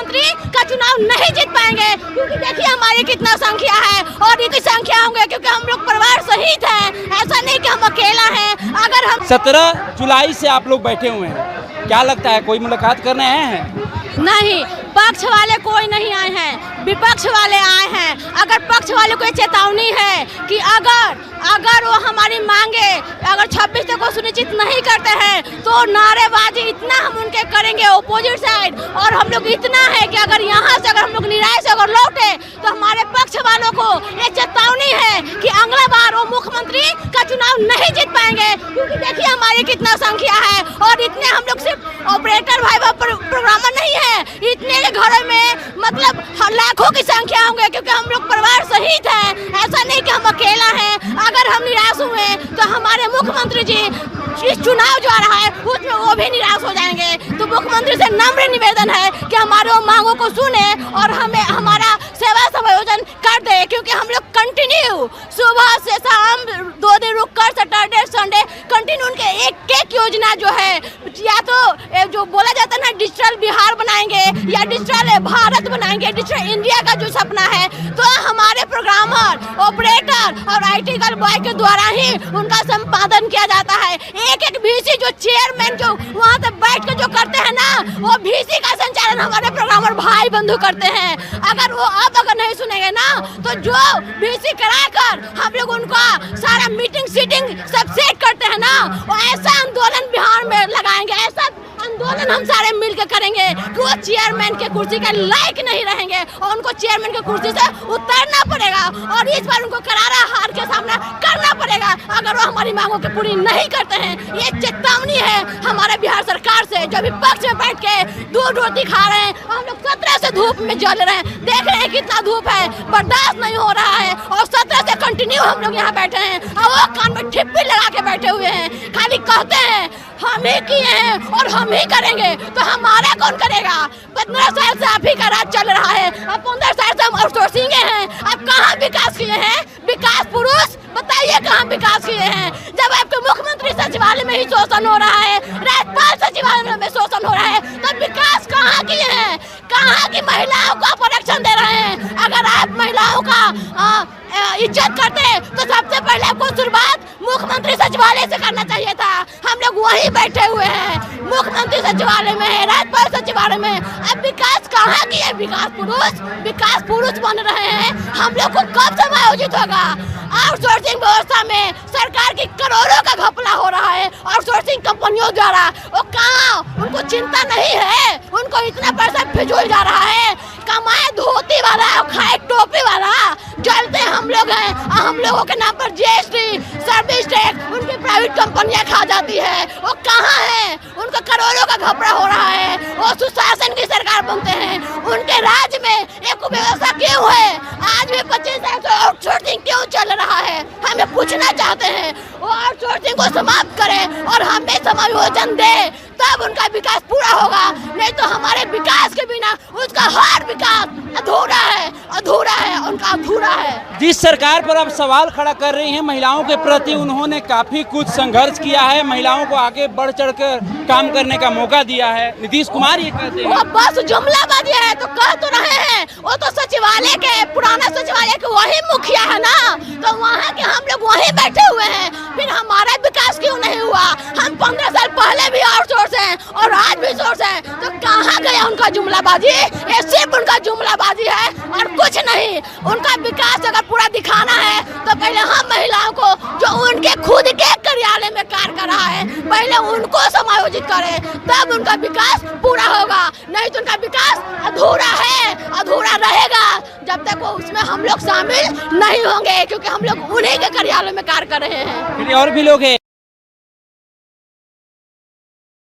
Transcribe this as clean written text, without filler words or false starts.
मुख्यमंत्री का चुनाव नहीं जीत पाएंगे, क्योंकि देखिए हमारी कितना संख्या है और इतनी संख्या होंगे क्योंकि हम लोग परिवार सहित हैं, ऐसा नहीं कि हम अकेला हैं। अगर हम 17 जुलाई से आप लोग बैठे हुए हैं, क्या लगता है कोई मुलाकात करने आए हैं? नहीं, पक्ष वाले कोई नहीं आए हैं, विपक्ष वाले आए हैं। अगर पक्ष वाले को चेतावनी है कि अगर वो हमारी मांगे अगर 26 तक को सुनिश्चित नहीं करते हैं तो नारेबाजी इतना हम उनके करेंगे अपोजिट साइड। और हम लोग इतना है कि अगर यहाँ से अगर हम लोग निराश अगर लौटे तो हमारे पक्ष वालों को ये चेतावनी है कि अगला बार वो मुख्यमंत्री का चुनाव नहीं जीत पाएंगे, क्योंकि देखिए हमारी कितना संख्या है। और इतने हम लोग सिर्फ ऑपरेटर भाई प्रोग्रामर नहीं है, इतने के घरों में मतलब लाखों की संख्या होंगे, क्योंकि हम लोग परिवार सहित हैं, ऐसा नहीं कि हम अकेला हैं। अगर हम निराश हुए तो हमारे मुख्यमंत्री जी इस चुनाव जो आ रहा है उसमें वो भी निराश हो जाएंगे। तो मुख्यमंत्री से नम्र निवेदन है कि हमारे मांगों को सुने और हमें हमारा सेवा समायोजन कर दे, क्योंकि हम लोग कंटिन्यू सुबह से शाम 2 दिन रुक कर सैटरडे संडे कंटिन्यू उनके एक योजना जो है, या तो जो बोला जाता है ना डिजिटल बिहार बनाएंगे या डिजिटल भारत बनाएंगे, डिजिटल इंडिया का जो सपना है, तो हमारे प्रोग्रामर ऑपरेटर और IT गर्ल बॉय के द्वारा ही उनका संपादन किया जाता है। एक VC जो चेयरमैन जो वहाँ पे बैठ के जो करते हैं ना, वो VC का संचालन हमारे प्रोग्रामर भाई बंधु करते हैं। अगर वो अगर नहीं सुनेंगे ना तो जो VC कराकर हम लोग उनका सारा मीटिंग सीटिंग सब सेट करते हैं ना, वो ऐसा आंदोलन बिहार में लगाएंगे, ऐसा आंदोलन हम सारे मिलकर करेंगे कि वो चेयरमैन के कुर्सी के लायक नहीं रहेंगे और उनको चेयरमैन के कुर्सी से उतरना पड़ेगा और इस बार उनको करारा हार के सामना करना पड़ेगा अगर वो हमारी मांगों की पूरी नहीं करते हैं। ये चेतावनी है हमारे बिहार सरकार से, जो विपक्ष में बैठ के दूध रोटी खा रहे हैं। हम लोग 17 से धूप में जल रहे हैं, देख रहे हैं कितना धूप है, बर्दाश्त नहीं हो रहा है और 17 से कंटिन्यू हम लोग यहाँ बैठे हैं और वो कान में ठिप्पी लगा के बैठे हुए हैं, खाली कहते हैं हम ही किए हैं और हम ही करेंगे, तो हमारा कौन करेगा? 15 साल से आप ही का राज चल रहा है, अब 15 साल से हम आउटसोर्सिंग हैं। अब कहाँ विकास किए हैं? विकास पुरुष बताइए कहाँ विकास किए हैं? जब आपके मुख्यमंत्री सचिवालय में ही शोषण हो रहा है, राज्यपाल सचिवालय में शोषण हो रहा है, तो विकास कहाँ किए हैं? कहाँ की महिलाओं को आप आरक्षण दे रहे हैं? अगर आप महिलाओं का इज्जत करते तो सबसे पहले आपको शुरुआत मुख्यमंत्री सचिवालय से करना चाहिए था। हम लोग वहीं बैठे हुए हैं, मुख्यमंत्री सचिवालय में है, राज्यपाल सचिवालय में। अब विकास कहाँ की है? विकास पुरुष बन रहे हैं। हम लोग को कब समायोजित होगा? आउटसोर्सिंग व्यवस्था में सरकार की करोड़ों का घपला हो रहा है आउटसोर्सिंग कंपनियों द्वारा। वो कहाँ, उनको चिंता नहीं है? उनको इतना पैसा फिजूल जा रहा है, कमाए धोती वाला और खाए टोपी वाला। जलते हम लोग हैं, हम लोगों के नाम पर GST सर्विस टैक्स उनकी प्राइवेट कंपनियां खा जाती है। वो कहाँ है? उनका करोड़ों का घपला हो रहा है। वो सुशासन की सरकार बनते हैं, उनके राज्य में एक व्यवस्था क्यों है? आज भी 25 साल से आउटसोर्सिंग क्यों चल रहा है? हमें पूछना चाहते हैं वो आउटसोर्सिंग को समाप्त करें और हमें समायोजन दे, तब उनका विकास पूरा होगा। नहीं तो हमारे विकास के बिना उसका हर विकास अधूरा है, उनका अधूरा है। जिस सरकार पर अब सवाल खड़ा कर रही हैं महिलाओं के प्रति, उन्होंने काफी कुछ संघर्ष किया है, महिलाओं को आगे बढ़ चढ़ कर काम करने का मौका दिया है। नीतीश कुमार ये कहते हैं वो बस जुमलाबाजी है, तो कह तो रहे हैं वो तो सचिवालय के पुराना सचिवालय के वही मुखिया है ना, तो वहाँ के हम लोग वहीं बैठे हुए हैं, फिर हमारा विकास क्यों नहीं हुआ? हम 15 साल पहले भी आउटसोर्स हैं और आज भी सोर्स हैं, तो कहाँ गया उनका जुमलाबाजी? ये सिर्फ उनका जुमलाबाजी है और कुछ नहीं। उनका विकास अगर पूरा दिखाना है तो पहले हम महिलाओं को जो उनके खुद के कार्यालय में कार्य कर रहा है पहले उनको समायोजित करें, तब उनका विकास पूरा होगा। नहीं तो उनका विकास अधूरा रहेगा जब तक वो उसमें हम लोग शामिल नहीं होंगे, क्योंकि हम लोग उन्हीं के कार्यालय में कार्य कर रहे हैं। और भी लोग हैं।